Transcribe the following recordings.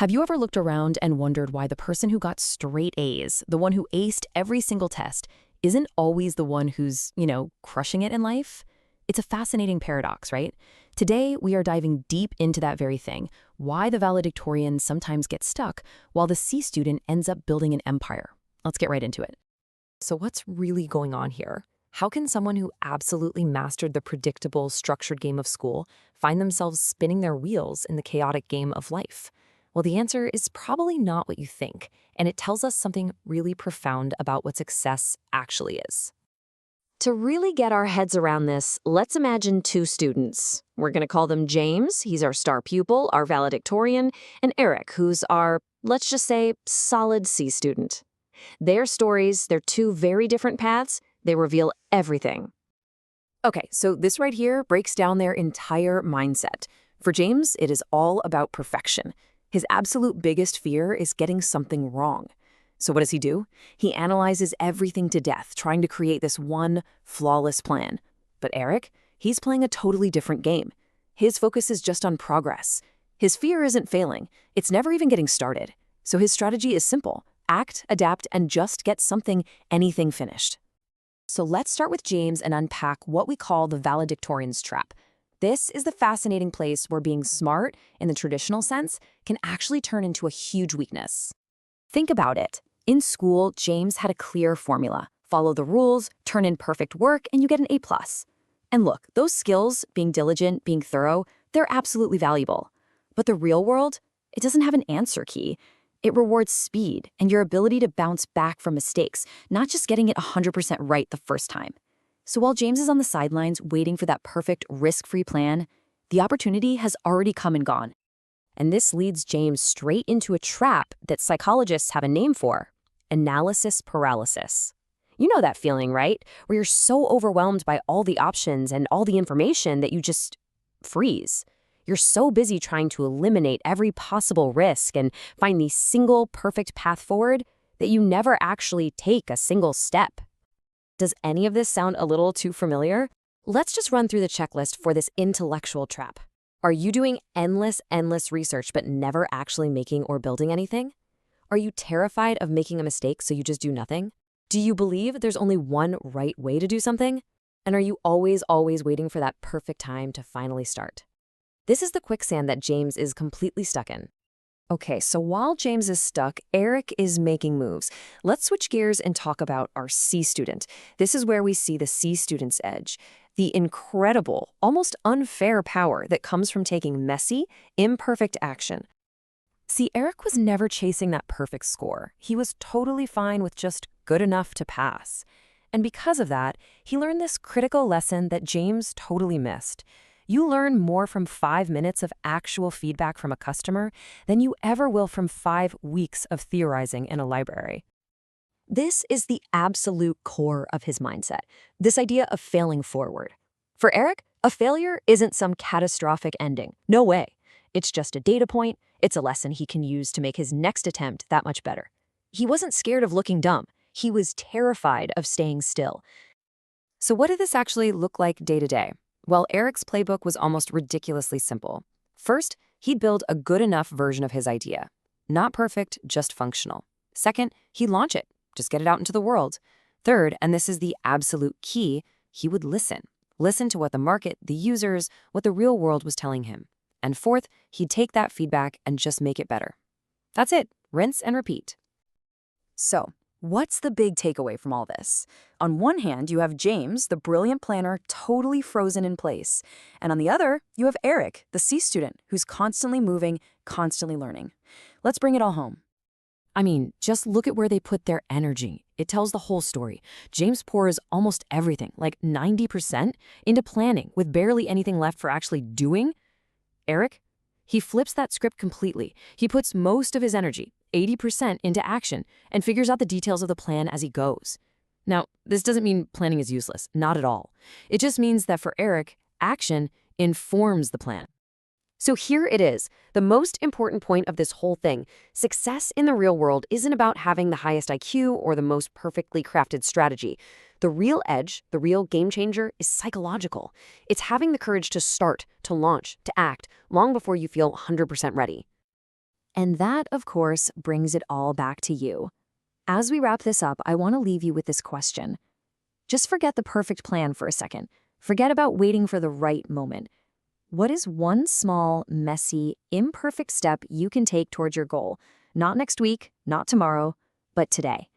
Have you ever looked around and wondered why the person who got straight A's, the one who aced every single test, isn't always the one who's, crushing it in life? It's a fascinating paradox, right? Today, we are diving deep into that very thing, why the valedictorian sometimes gets stuck while the C student ends up building an empire. Let's get right into it. So what's really going on here? How can someone who absolutely mastered the predictable, structured game of school find themselves spinning their wheels in the chaotic game of life? Well, the answer is probably not what you think, and it tells us something really profound about what success actually is. To really get our heads around this, let's imagine two students. We're going to call them James, he's our star pupil, our valedictorian, and Eric, who's our, let's just say, solid C student. Their stories, their two very different paths, they reveal everything. Okay, so this right here breaks down their entire mindset. For James, it is all about perfection. His absolute biggest fear is getting something wrong. So what does he do? He analyzes everything to death, trying to create this one flawless plan. But Eric, he's playing a totally different game. His focus is just on progress. His fear isn't failing. It's never even getting started. So his strategy is simple. Act, adapt, and just get anything finished. So let's start with James and unpack what we call the valedictorian's trap. This is the fascinating place where being smart, in the traditional sense, can actually turn into a huge weakness. Think about it. In school, James had a clear formula. Follow the rules, turn in perfect work, and you get an A+. And look, those skills, being diligent, being thorough, they're absolutely valuable. But the real world, it doesn't have an answer key. It rewards speed and your ability to bounce back from mistakes, not just getting it 100% right the first time. So while James is on the sidelines waiting for that perfect risk-free plan, the opportunity has already come and gone. And this leads James straight into a trap that psychologists have a name for: analysis paralysis. You know that feeling, right? Where you're so overwhelmed by all the options and all the information that you just freeze. You're so busy trying to eliminate every possible risk and find the single perfect path forward that you never actually take a single step. Does any of this sound a little too familiar? Let's just run through the checklist for this intellectual trap. Are you doing endless research but never actually making or building anything? Are you terrified of making a mistake so you just do nothing? Do you believe there's only one right way to do something? And are you always waiting for that perfect time to finally start? This is the quicksand that James is completely stuck in. Okay, so while James is stuck, Eric is making moves. Let's switch gears and talk about our C student. This is where we see the C student's edge, the incredible, almost unfair power that comes from taking messy, imperfect action. See, Eric was never chasing that perfect score. He was totally fine with just good enough to pass. And because of that, he learned this critical lesson that James totally missed. You learn more from 5 minutes of actual feedback from a customer than you ever will from 5 weeks of theorizing in a library. This is the absolute core of his mindset, this idea of failing forward. For Eric, a failure isn't some catastrophic ending. No way. It's just a data point. It's a lesson he can use to make his next attempt that much better. He wasn't scared of looking dumb. He was terrified of staying still. So what did this actually look like day to day? Well, Eric's playbook was almost ridiculously simple. First, he'd build a good enough version of his idea. Not perfect, just functional. Second, he'd launch it. Just get it out into the world. Third, and this is the absolute key, he would listen. Listen to what the market, the users, what the real world was telling him. And fourth, he'd take that feedback and just make it better. That's it. Rinse and repeat. So, what's the big takeaway from all this? On one hand, you have James, the brilliant planner, totally frozen in place. And on the other, you have Eric, the C student, who's constantly moving, constantly learning. Let's bring it all home. I mean, just look at where they put their energy. It tells the whole story. James pours almost everything, like 90%, into planning, with barely anything left for actually doing. Eric, he flips that script completely. He puts most of his energy, 80%, into action and figures out the details of the plan as he goes. Now, this doesn't mean planning is useless, not at all. It just means that for Eric, action informs the plan. So here it is, the most important point of this whole thing. Success in the real world isn't about having the highest IQ or the most perfectly crafted strategy. The real edge, the real game changer, is psychological. It's having the courage to start, to launch, to act, long before you feel 100% ready. And that, of course, brings it all back to you. As we wrap this up, I want to leave you with this question. Just forget the perfect plan for a second. Forget about waiting for the right moment. What is one small, messy, imperfect step you can take towards your goal? Not next week, not tomorrow, but today.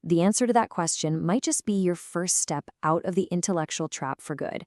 The answer to that question might just be your first step out of the intellectual trap for good.